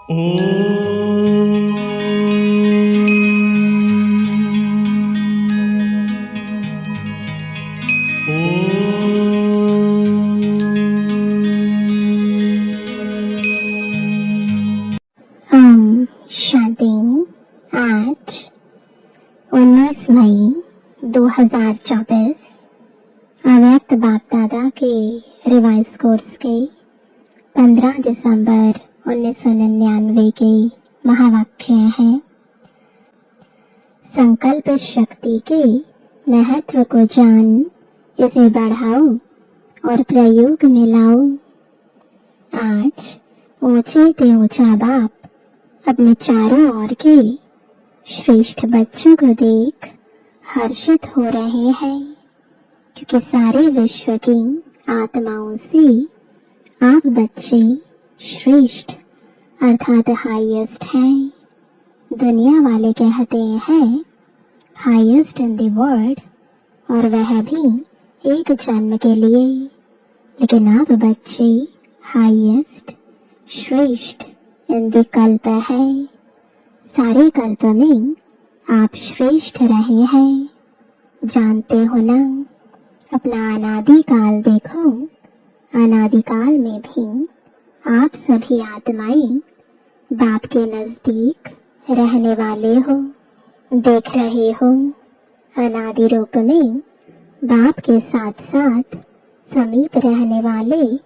शांति। आज 19 मई 2024 अव्यक्त बाप दादा के रिवाइज कोर्स के 15 दिसंबर 1999 के महावाक्य हैं। संकल्प शक्ति के महत्व को जान, इसे बढ़ाओ और प्रयोग में लाओ। आज ऊंचे से ऊंचा बाप अपने चारों ओर के श्रेष्ठ बच्चों को देख हर्षित हो रहे हैं, क्योंकि सारे विश्व की आत्माओं से आप बच्चे श्रेष्ठ अर्थात हाईएस्ट हैं। दुनिया वाले कहते हैं हाईएस्ट इन द वर्ल्ड, और वह भी एक जन्म के लिए, लेकिन आप बच्चे हाईएस्ट श्रेष्ठ इन द कल्प है। सारे कल्प में आप श्रेष्ठ रहे हैं। जानते हो ना, अपना अनादि काल देखो। अनादि काल में भी आप सभी आत्माएं बाप के नजदीक रहने वाले हो। देख रहे हो, अनादि रूप में बाप के साथ साथ समीप रहने वाले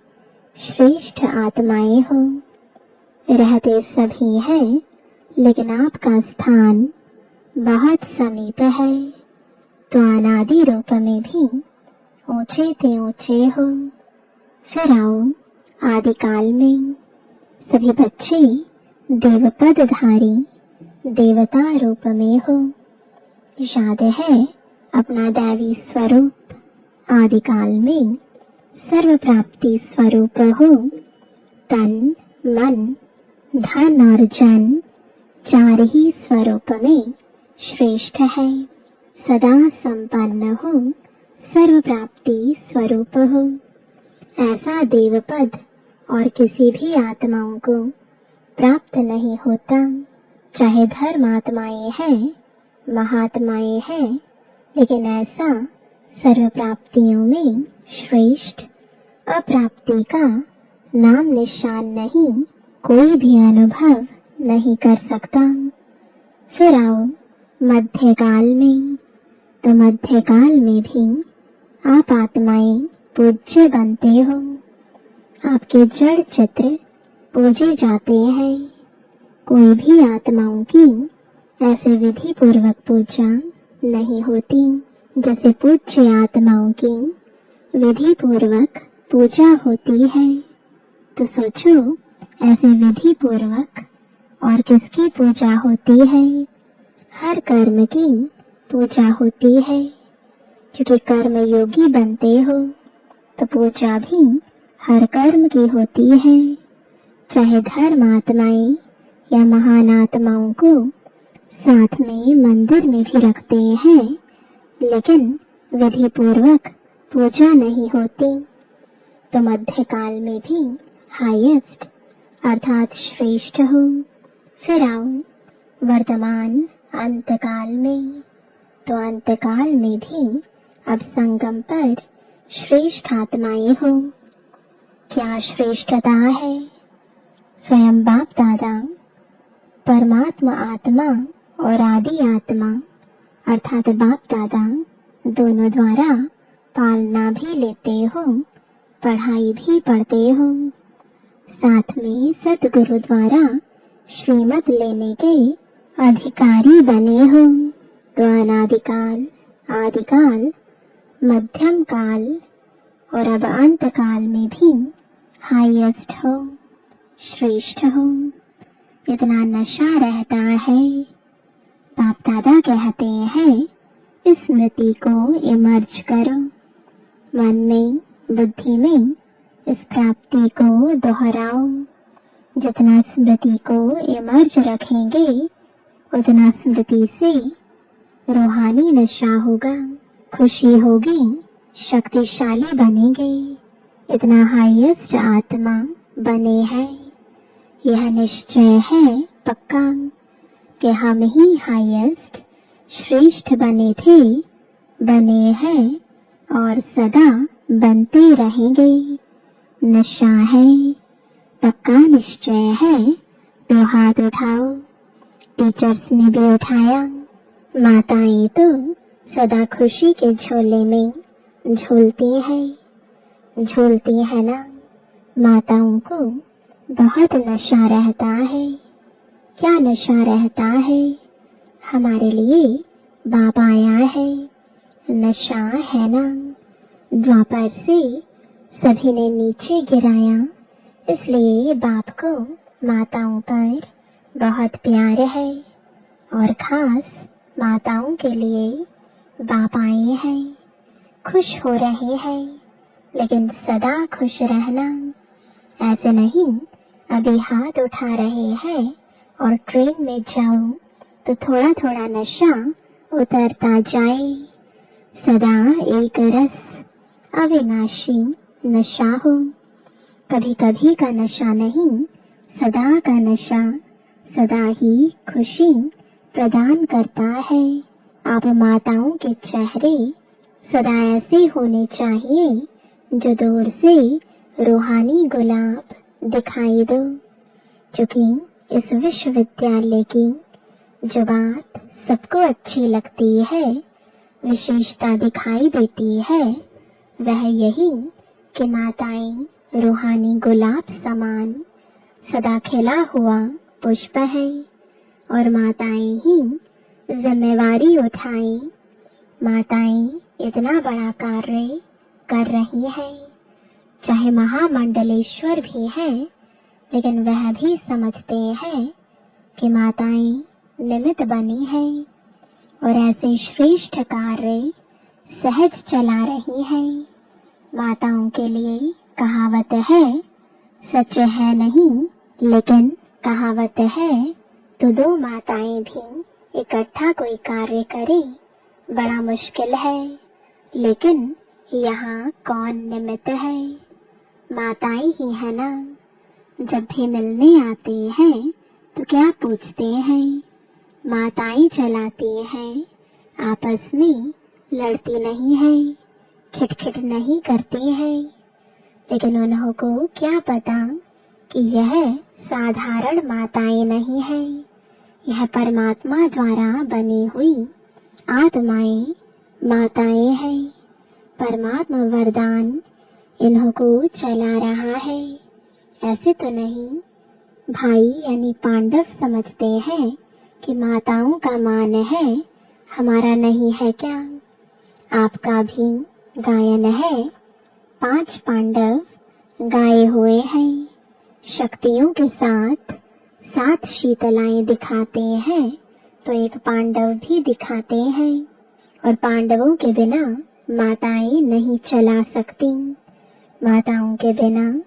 श्रेष्ठ आत्माएं हो। रहते सभी हैं, लेकिन आपका स्थान बहुत समीप है। तो अनादि रूप में भी ऊंचे से ऊंचे हो। फिर आओ आदिकाल में सभी बच्चे देवपदधारी देवता रूप में हो। याद है अपना दैवी स्वरूप आदिकाल में सर्व प्राप्ति स्वरूप हो। तन मन धन और जन चार ही स्वरूप में श्रेष्ठ है। सदा संपन्न हो, सर्व प्राप्ति स्वरूप हो। ऐसा देवपद और किसी भी आत्माओं को प्राप्त नहीं होता। चाहे धर्मात्माएं हैं, महात्माएं हैं, लेकिन ऐसा सर्व प्राप्तियों में श्रेष्ठ अप्राप्ति का नाम निशान नहीं, कोई भी अनुभव नहीं कर सकता। फिर आओ मध्यकाल में। तो मध्यकाल में भी आप आत्माएं पूज्य बनते हो। आपके जड़ चित्र पूजे जाते हैं। कोई भी आत्माओं की ऐसे विधि पूर्वक पूजा नहीं होती जैसे पूज्य आत्माओं की विधि पूर्वक पूजा होती है। तो सोचो, ऐसे विधि पूर्वक और किसकी पूजा होती है? हर कर्म की पूजा होती है, क्योंकि कर्म योगी बनते हो तो पूजा भी हर कर्म की होती है। चाहे धर्मात्माएं या महान आत्माओं को साथ में मंदिर में भी रखते हैं, लेकिन विधि पूर्वक पूजा नहीं होती। तो मध्यकाल में भी हाईएस्ट अर्थात श्रेष्ठ हो। फिर आओ वर्तमान अंतकाल में। तो अंतकाल में भी अब संगम पर श्रेष्ठ आत्माएं हो। क्या श्रेष्ठता है? स्वयं बाप दादा परमात्मा आत्मा और आदि आत्मा अर्थात बाप दादा दोनों द्वारा पालना भी लेते हो, पढ़ाई भी पढ़ते हो। साथ में सतगुरु द्वारा श्रीमत लेने के अधिकारी बने हो। तो अनादिकाल, आदिकाल, मध्यम काल और अब अंत काल में भी हाईएस्ट हो, श्रेष्ठ हो। इतना नशा रहता है। बाप दादा कहते हैं स्मृति को इमर्ज करो। मन में, बुद्धि में इस प्राप्ति को दोहराओ। जितना स्मृति को इमर्ज रखेंगे, उतना स्मृति से रूहानी नशा होगा, खुशी होगी, शक्तिशाली बनेंगे। इतना हाईएस्ट आत्मा बने हैं। यह निश्चय है पक्का कि हम ही हाईएस्ट श्रेष्ठ बने थे, बने हैं और सदा बनते रहेंगे। नशा है, पक्का निश्चय है, तो हाथ उठाओ। टीचर्स ने भी उठाया। माताएं तो सदा खुशी के झोले में झूलती है ना। माताओं को बहुत नशा रहता है। क्या नशा रहता है? हमारे लिए बाप आया है, नशा है ना। द्वापर से सभी ने नीचे गिराया, इसलिए बाप को माताओं पर बहुत प्यार है और खास माताओं के लिए बाप आए हैं। खुश हो रहे हैं, लेकिन सदा खुश रहना। ऐसे नहीं अभी हाथ उठा रहे हैं और ट्रेन में जाओ तो थोड़ा थोड़ा नशा उतरता जाए। सदा एक रस अविनाशी नशा हो। कभी कभी का नशा नहीं, सदा का नशा सदा ही खुशी प्रदान करता है। आप माताओं के चेहरे सदा ऐसे होने चाहिए जो दूर से रूहानी गुलाब दिखाई दो। क्योंकि इस विश्वविद्यालय की जो बात सबको अच्छी लगती है, विशेषता दिखाई देती है, वह यही कि माताएं रूहानी गुलाब समान सदा खिला हुआ पुष्प है और माताएं ही जिम्मेवारी उठाएं। माताएं इतना बड़ा कार्य कर रही हैं। चाहे महामंडलेश्वर भी हैं, लेकिन वह भी समझते हैं कि माताएं निमित्त बनी हैं और ऐसे श्रेष्ठ कार्य सहज चला रही हैं। माताओं के लिए कहावत है, सच है नहीं लेकिन कहावत है, तो दो माताएं भी इकट्ठा कोई कार्य करें बड़ा मुश्किल है। लेकिन यहाँ कौन निमित्त है? माताएं ही है ना। जब भी मिलने आते हैं तो क्या पूछते हैं? माताएं चलाती हैं, आपस में लड़ती नहीं है, खिटखिट नहीं करती है। लेकिन उन्हों को क्या पता कि यह साधारण माताएं नहीं है, यह परमात्मा द्वारा बनी हुई आत्माएं माताएं हैं। परमात्मा वरदान इन्हों को चला रहा है। ऐसे तो नहीं भाई यानी पांडव समझते हैं कि माताओं का मान है, हमारा नहीं है क्या? आपका भी गायन है। 5 पांडव गाए हुए हैं। शक्तियों के साथ 7 शीतलाएं दिखाते हैं तो एक पांडव भी दिखाते हैं। और पांडवों के बिना माताएं नहीं चला सकती, माताओं के बिना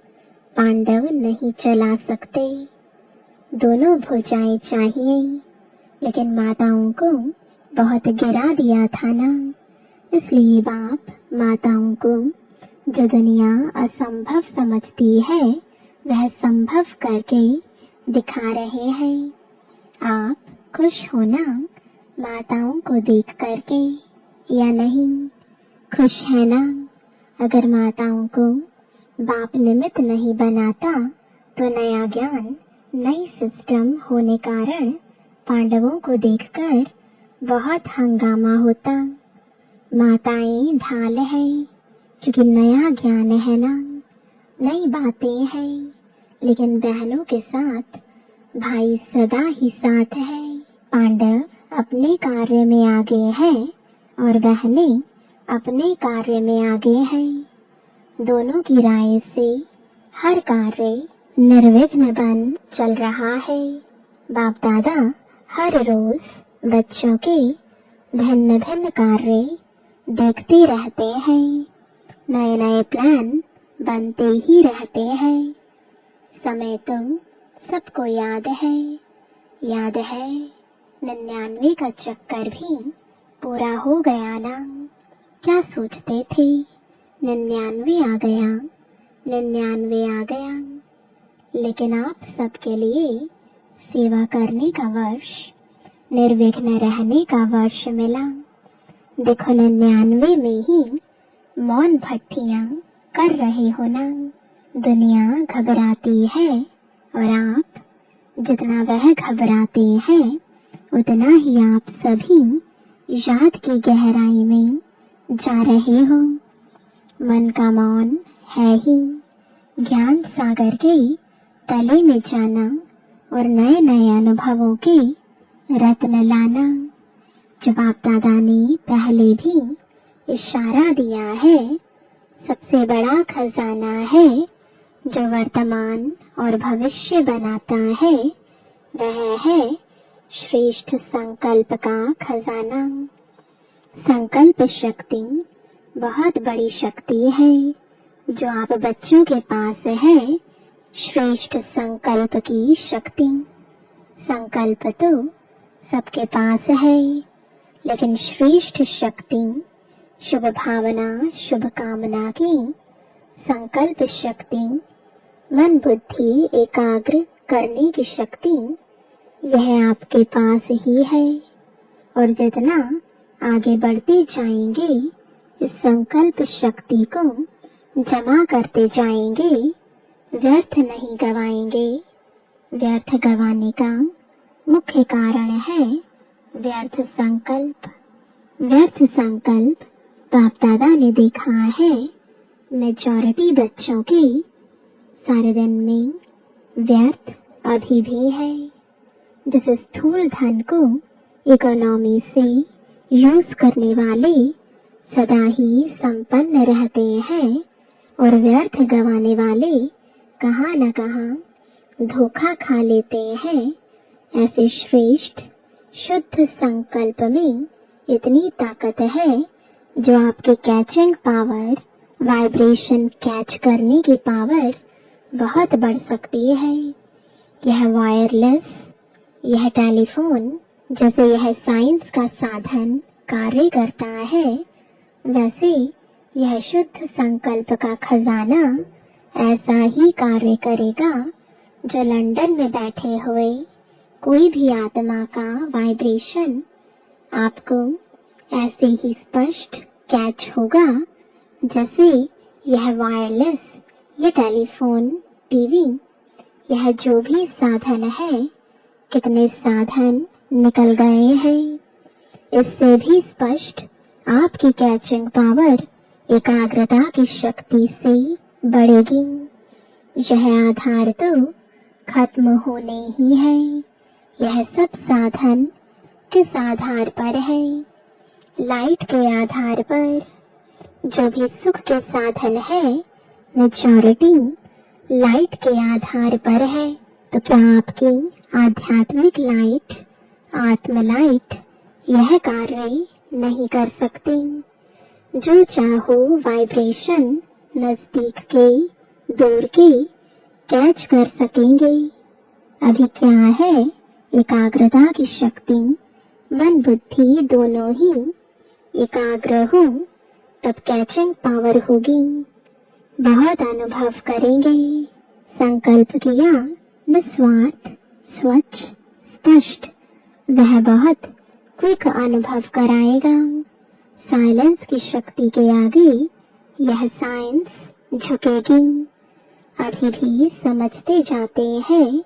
पांडव नहीं चला सकते। दोनों भुजाएं चाहिए, लेकिन माताओं को बहुत गिरा दिया था ना। इसलिए बाप माताओं को जो दुनिया असंभव समझती है, वह संभव करके दिखा रहे हैं। आप खुश हो ना माताओं को देख करके या नहीं? खुश है ना? अगर माताओं को बाप निमित्त नहीं बनाता तो नया ज्ञान, नई सिस्टम होने कारण पांडवों को देखकर बहुत हंगामा होता। माताएं ढाल है, क्योंकि नया ज्ञान है ना, नई बातें हैं। लेकिन बहनों के साथ भाई सदा ही साथ है। पांडव अपने कार्य में आगे हैं और बहनें अपने कार्य में आगे हैं। दोनों की राय से हर कार्य निर्विघ्न बन चल रहा है। बाप दादा हर रोज बच्चों के भिन्न भिन्न कार्य देखते रहते हैं। नए नए प्लान बनते ही रहते हैं। समय तो सबको याद है 99 का चक्कर भी पूरा हो गया ना। क्या सोचते थे? 99 आ गया, 99 आ गया। लेकिन आप सबके लिए सेवा करने का वर्ष, निर्विघ्न रहने का वर्ष मिला। देखो 99 में ही मौन भट्टियां कर रहे हो ना। दुनिया घबराती है और आप जितना वह घबराते हैं उतना ही आप सभी याद की गहराई में जा रहे हो। मन का मौन है ही ज्ञान सागर के तले में जाना और नए नए अनुभवों के रत्न लाना। जब आप दादा ने पहले भी इशारा दिया है, सबसे बड़ा खजाना है जो वर्तमान और भविष्य बनाता है, वह है श्रेष्ठ संकल्प का खजाना। संकल्प शक्ति बहुत बड़ी शक्ति है जो आप बच्चों के पास है। श्रेष्ठ संकल्प की शक्ति। संकल्प तो सबके पास है, लेकिन श्रेष्ठ शक्ति शुभ भावना, शुभ कामना की संकल्प शक्ति, मन बुद्धि एकाग्र करने की शक्ति, यह आपके पास ही है। और जितना आगे बढ़ते जाएंगे, इस संकल्प शक्ति को जमा करते जाएंगे, व्यर्थ नहीं गवाएंगे। व्यर्थ गवाने का मुख्य कारण है व्यर्थ संकल्प। व्यर्थ संकल्प बाप दादा ने देखा है मेजॉरिटी बच्चों के सारे दिन में व्यर्थ अभी भी है। जिस स्थूल धन को इकोनॉमी से यूज करने वाले सदा ही संपन्न रहते हैं और व्यर्थ गंवाने वाले कहाँ न कहाँ धोखा खा लेते हैं। ऐसे श्रेष्ठ शुद्ध संकल्प में इतनी ताकत है जो आपके कैचिंग पावर, वाइब्रेशन कैच करने की पावर बहुत बढ़ सकती है। यह वायरलेस, यह टेलीफोन जैसे यह साइंस का साधन कार्य करता है, वैसे यह शुद्ध संकल्प का खजाना ऐसा ही कार्य करेगा जो लंदन में बैठे हुए कोई भी आत्मा का वाइब्रेशन आपको ऐसे ही स्पष्ट कैच होगा जैसे यह वायरलेस, यह टेलीफोन, टीवी, यह जो भी साधन है। कितने साधन निकल गए हैं, इससे भी स्पष्ट आपकी कैचिंग पावर एकाग्रता की शक्ति से बढ़ेगी। यह आधार तो खत्म होने ही है। यह सब साधन किस आधार पर है? लाइट के आधार पर। जो भी सुख के साधन है मेजॉरिटी लाइट के आधार पर है। तो क्या आपकी आध्यात्मिक लाइट, आत्म लाइट यह कार्य नहीं कर सकती? जो चाहो वाइब्रेशन नजदीक के, दूर के कैच कर सकेंगे। अभी क्या है? एकाग्रता की शक्ति, मन बुद्धि दोनों ही एकाग्र हो तब कैचिंग पावर होगी। बहुत अनुभव करेंगे। संकल्प किया निस्वार्थ, स्वच्छ, स्पष्ट, वह बहुत क्विक अनुभव कराएगा। साइलेंस की शक्ति के आगे यह साइंस झुकेगी। अभी भी समझते जाते हैं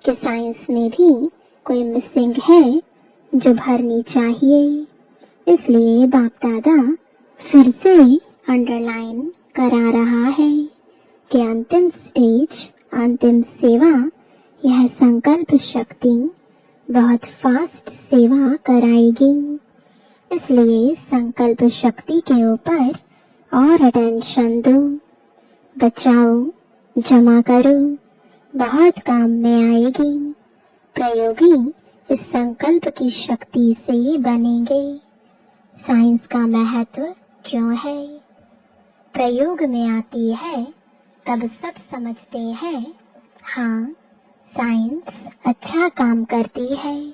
कि साइंस में भी कोई मिसिंग है जो भरनी चाहिए। इसलिए बाप दादा फिर से अंडरलाइन करा रहा है कि अंतिम स्टेज, अंतिम सेवा, यह संकल्प शक्ति बहुत फास्ट सेवा कराएगी। इसलिए संकल्प शक्ति के ऊपर और अटेंशन दो, बचाओ, जमा करो, बहुत काम में आएगी। प्रयोगी इस संकल्प की शक्ति से बनेंगे। साइंस का महत्व क्यों है? प्रयोग में आती है तब सब समझते हैं। हाँ, साइंस अच्छा काम करती है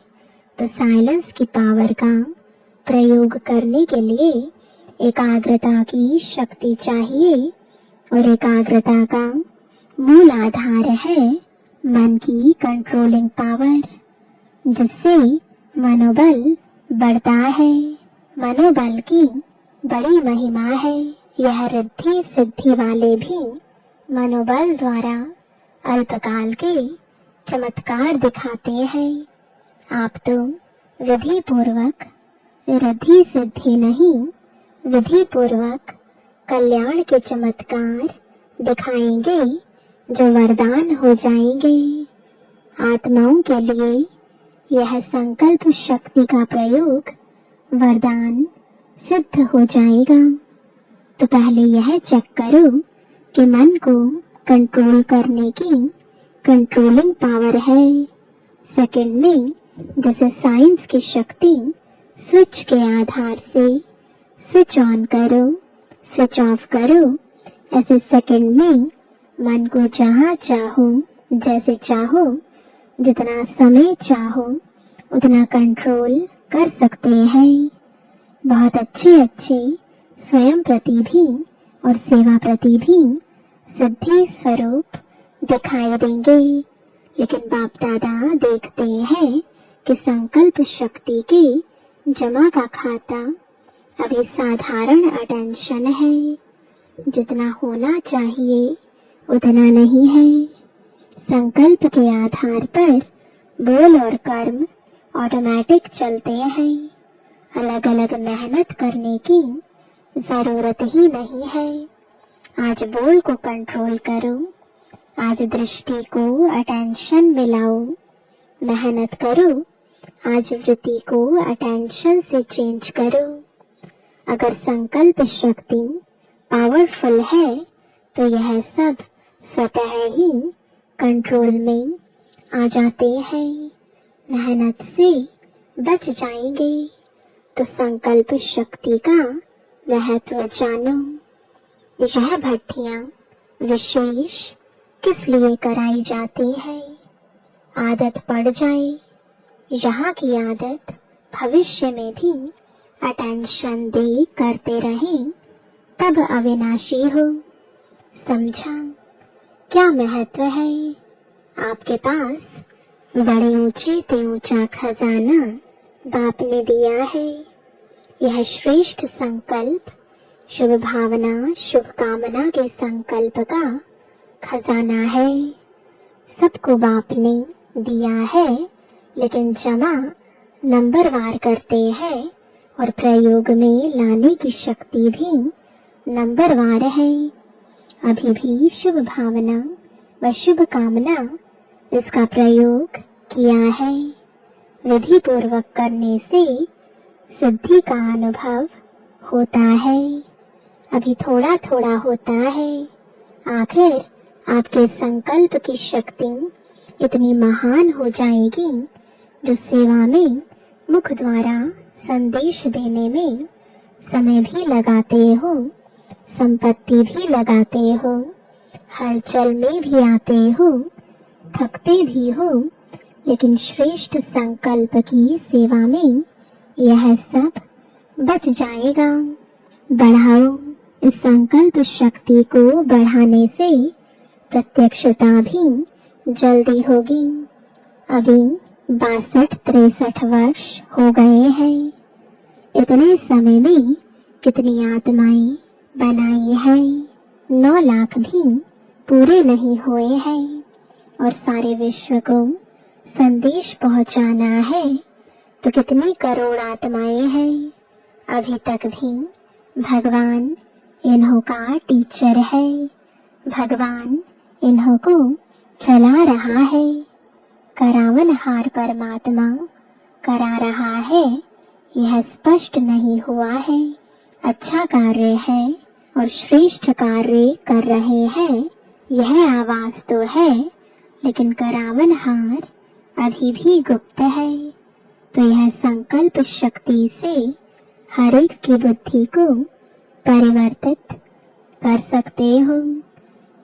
तो साइलेंस की पावर का प्रयोग करने के लिए एकाग्रता की शक्ति चाहिए और एकाग्रता का मूल आधार है मन की कंट्रोलिंग पावर, जिससे मनोबल बढ़ता है। मनोबल की बड़ी महिमा है। यह रिद्धि सिद्धि वाले भी मनोबल द्वारा अल्पकाल के चमत्कार दिखाते हैं। आप तो विधि पूर्वक रिद्धि सिद्धि नहीं, विधि पूर्वक कल्याण के चमत्कार दिखाएंगे जो वरदान हो जाएंगे। आत्माओं के लिए यह संकल्प शक्ति का प्रयोग वरदान सिद्ध हो जाएगा। तो पहले यह चेक करो कि मन को कंट्रोल करने की कंट्रोलिंग पावर है। सेकंड में जैसे साइंस की शक्ति स्विच के आधार से स्विच ऑन करो, स्विच ऑफ करो, ऐसे सेकंड में मन को जहाँ चाहो, जैसे चाहो, जितना समय चाहो उतना कंट्रोल कर सकते हैं। बहुत अच्छे अच्छे स्वयं प्रति भी और सेवा प्रति भी सिद्धि स्वरूप दिखाई देंगे। लेकिन बाप दादा देखते हैं कि संकल्प शक्ति के जमा का खाता अभी साधारण अटेंशन है, जितना होना चाहिए उतना नहीं है। संकल्प के आधार पर बोल और कर्म ऑटोमेटिक चलते हैं। अलग अलग मेहनत करने की जरूरत ही नहीं है। आज बोल को कंट्रोल करो, आज दृष्टि को अटेंशन में लाओ, मेहनत करो, आज वृत्ति को अटेंशन से चेंज करो। अगर संकल्प शक्ति पावरफुल है तो यह सब स्वतः ही कंट्रोल में आ जाते हैं। मेहनत से बच जाएंगे। तो संकल्प शक्ति का महत्व जानो। यह भट्टियां विशेष किस लिए कराई जाती है? आदत पड़ जाए। यहाँ की आदत भविष्य में भी अटेंशन दे करते रहें, तब अविनाशी हो। समझा क्या महत्व है? आपके पास बड़े ऊंचे से ऊंचा खजाना बाप ने दिया है। यह श्रेष्ठ संकल्प, शुभ भावना, शुभकामना के संकल्प का खजाना है। सबको बाप ने दिया है, लेकिन जमा नंबरवार करते हैं और प्रयोग में लाने की शक्ति भी नंबरवार है। अभी भी शुभ भावना व शुभ कामना इसका प्रयोग किया है। विधि पूर्वक करने से सिद्धि का अनुभव होता है। अभी थोड़ा थोड़ा होता है। आखिर आपके संकल्प की शक्ति इतनी महान हो जाएगी जो सेवा में मुख द्वारा संदेश देने में समय भी लगाते हो, संपत्ति भी लगाते हो, हलचल में भी आते हो, थकते भी हो, लेकिन श्रेष्ठ संकल्प की सेवा में यह सब बच जाएगा। बढ़ाओ। इस संकल्प शक्ति को बढ़ाने से प्रत्यक्षता भी जल्दी होगी। अभी 62-63 वर्ष हो गए हैं। इतने समय में कितनी आत्माएं बनाई है? 9 लाख भी पूरे नहीं हुए हैं और सारे विश्व को संदेश पहुंचाना है तो कितनी करोड़ आत्माएं हैं। अभी तक भी भगवान इन्हों का टीचर है। भगवान इन्हों को चला रहा है। करावनहार परमात्मा करा रहा है। यह स्पष्ट नहीं हुआ है। अच्छा कार्य है और श्रेष्ठ कार्य कर रहे हैं, यह आवाज तो है, लेकिन करावनहार अभी भी गुप्त है। तो यह संकल्प शक्ति से हर एक की बुद्धि को परिवर्तित कर सकते हो।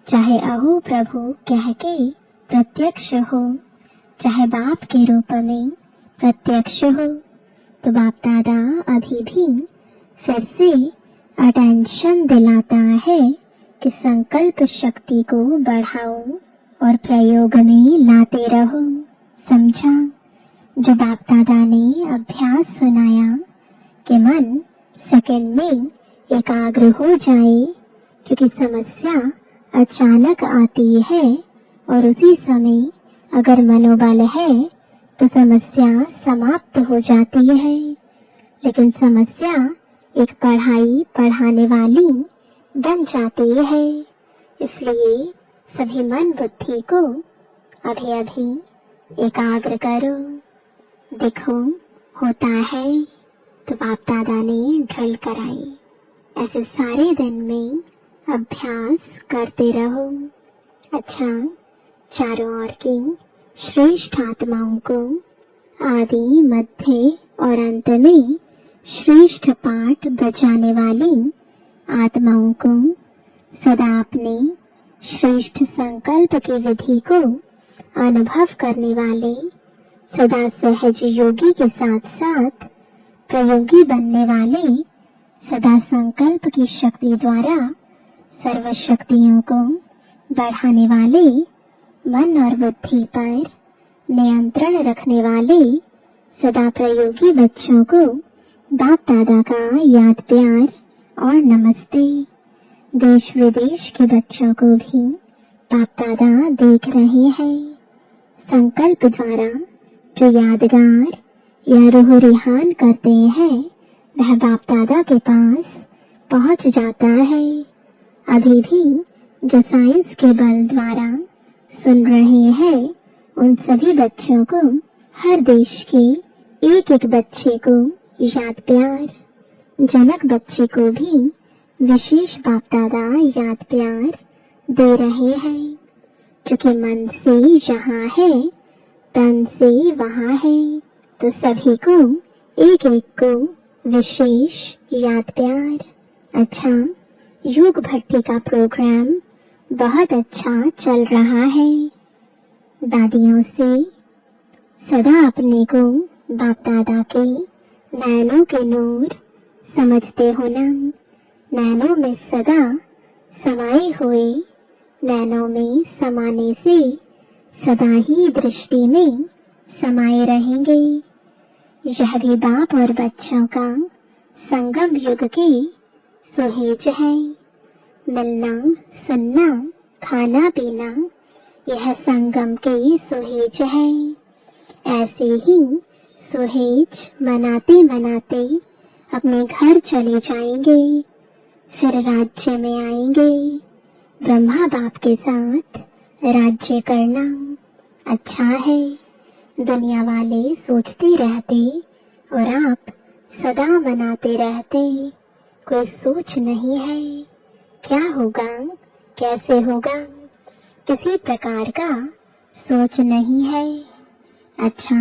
चाहे अहो प्रभु कह के प्रत्यक्ष हो, चाहे बाप के रूप में प्रत्यक्ष हो, तो बाप दादा अभी भी फिर से अटेंशन दिलाता है कि संकल्प शक्ति को बढ़ाओ, और प्रयोग में लाते रहो। समझा? जो बाप दादा ने अभ्यास सुनाया कि मन सेकंड में एकाग्र हो जाए, क्योंकि समस्या अचानक आती है और उसी समय अगर मनोबल है तो समस्या समाप्त हो जाती है। लेकिन समस्या एक पढ़ाई पढ़ाने वाली बन जाती है। इसलिए सभी मन बुद्धि को अभी अभी एकाग्र करो। देखो होता है तो बाप दादा ने ड्रिल कराई। ऐसे सारे दिन में अभ्यास करते रहो। अच्छा, चारों ओर की श्रेष्ठ आत्माओं को आदि मध्य और अंत में श्रेष्ठ पाठ बजाने वाली आत्माओं को सदा अपने श्रेष्ठ संकल्प की विधि को अनुभव करने वाले, सदा सहज योगी के साथ साथ प्रयोगी बनने वाले, सदा संकल्प की शक्ति द्वारा सर्व शक्तियों को बढ़ाने वाले, मन और बुद्धि पर नियंत्रण रखने वाले, सदा प्रयोगी बच्चों को बाप दादा का याद प्यार और नमस्ते। देश विदेश के बच्चों को भी बाप दादा देख रहे हैं। संकल्प द्वारा जो यादगार या रूह रिहान करते हैं वह बाप दादा के पास पहुंच जाता है। अभी भी जो साइंस के बल द्वारा सुन रहे हैं उन सभी बच्चों को, हर देश के एक एक बच्चे को याद प्यार, जनक बच्चे को भी विशेष बाप दादा याद प्यार दे रहे हैं। क्योंकि मन से यहाँ है, तन से वहाँ है, तो सभी को एक एक को विशेष याद प्यार। अच्छा, योग भट्टी का प्रोग्राम बहुत अच्छा चल रहा है। दादियों से सदा अपने को बाप दादा के नैनों के नूर समझते हो ना। नैनों में सदा समाये हुए, नैनों में समाने से सदा ही दृष्टि में समाये रहेंगे। यह भी बाप और बच्चों का संगम युग की सुहेज है। मिलना, सुनना, खाना पीना, यह संगम की सुहेज है। ऐसे ही सुहेज मनाते मनाते अपने घर चले जाएंगे, फिर राज्य में आएंगे। ब्रह्मा बाप के साथ राज्य करना अच्छा है। दुनिया वाले सोचते रहते और आप सदा मनाते रहते, कोई सोच नहीं है क्या होगा, कैसे होगा, किसी प्रकार का सोच नहीं है। अच्छा,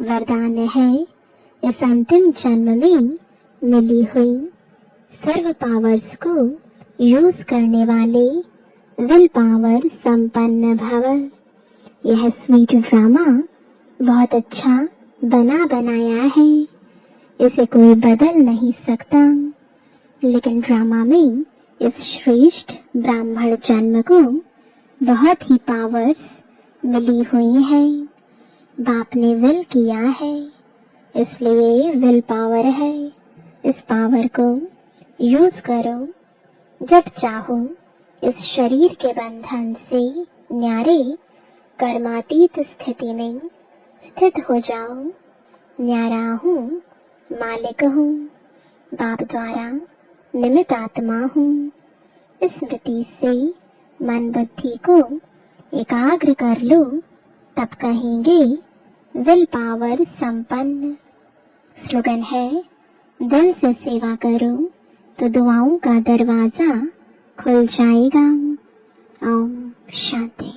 वरदान है इस अंतिम जन्म में मिली हुई सर्व पावर्स को यूज करने वाले विल पावर संपन्न भव। यह स्वीट ड्रामा बहुत अच्छा बना बनाया है, इसे कोई बदल नहीं सकता। लेकिन ड्रामा में इस श्रेष्ठ ब्राह्मण जन्म को बहुत ही पावर्स मिली हुई है। बाप ने विल किया है, इसलिए विल पावर है। इस पावर को यूज करो। जब चाहो इस शरीर के बंधन से न्यारे कर्मातीत स्थिति में स्थित हो जाओ। न्यारा हूँ, मालिक हूँ, बाप द्वारा निमित्त आत्मा हूँ। इस स्मृति से मन बुद्धि को एकाग्र कर लो, तब कहेंगे विल पावर संपन्न। स्लोगन है, दिल से सेवा करो तो दुआओं का दरवाजा खुल जाएगा। ओम शांति।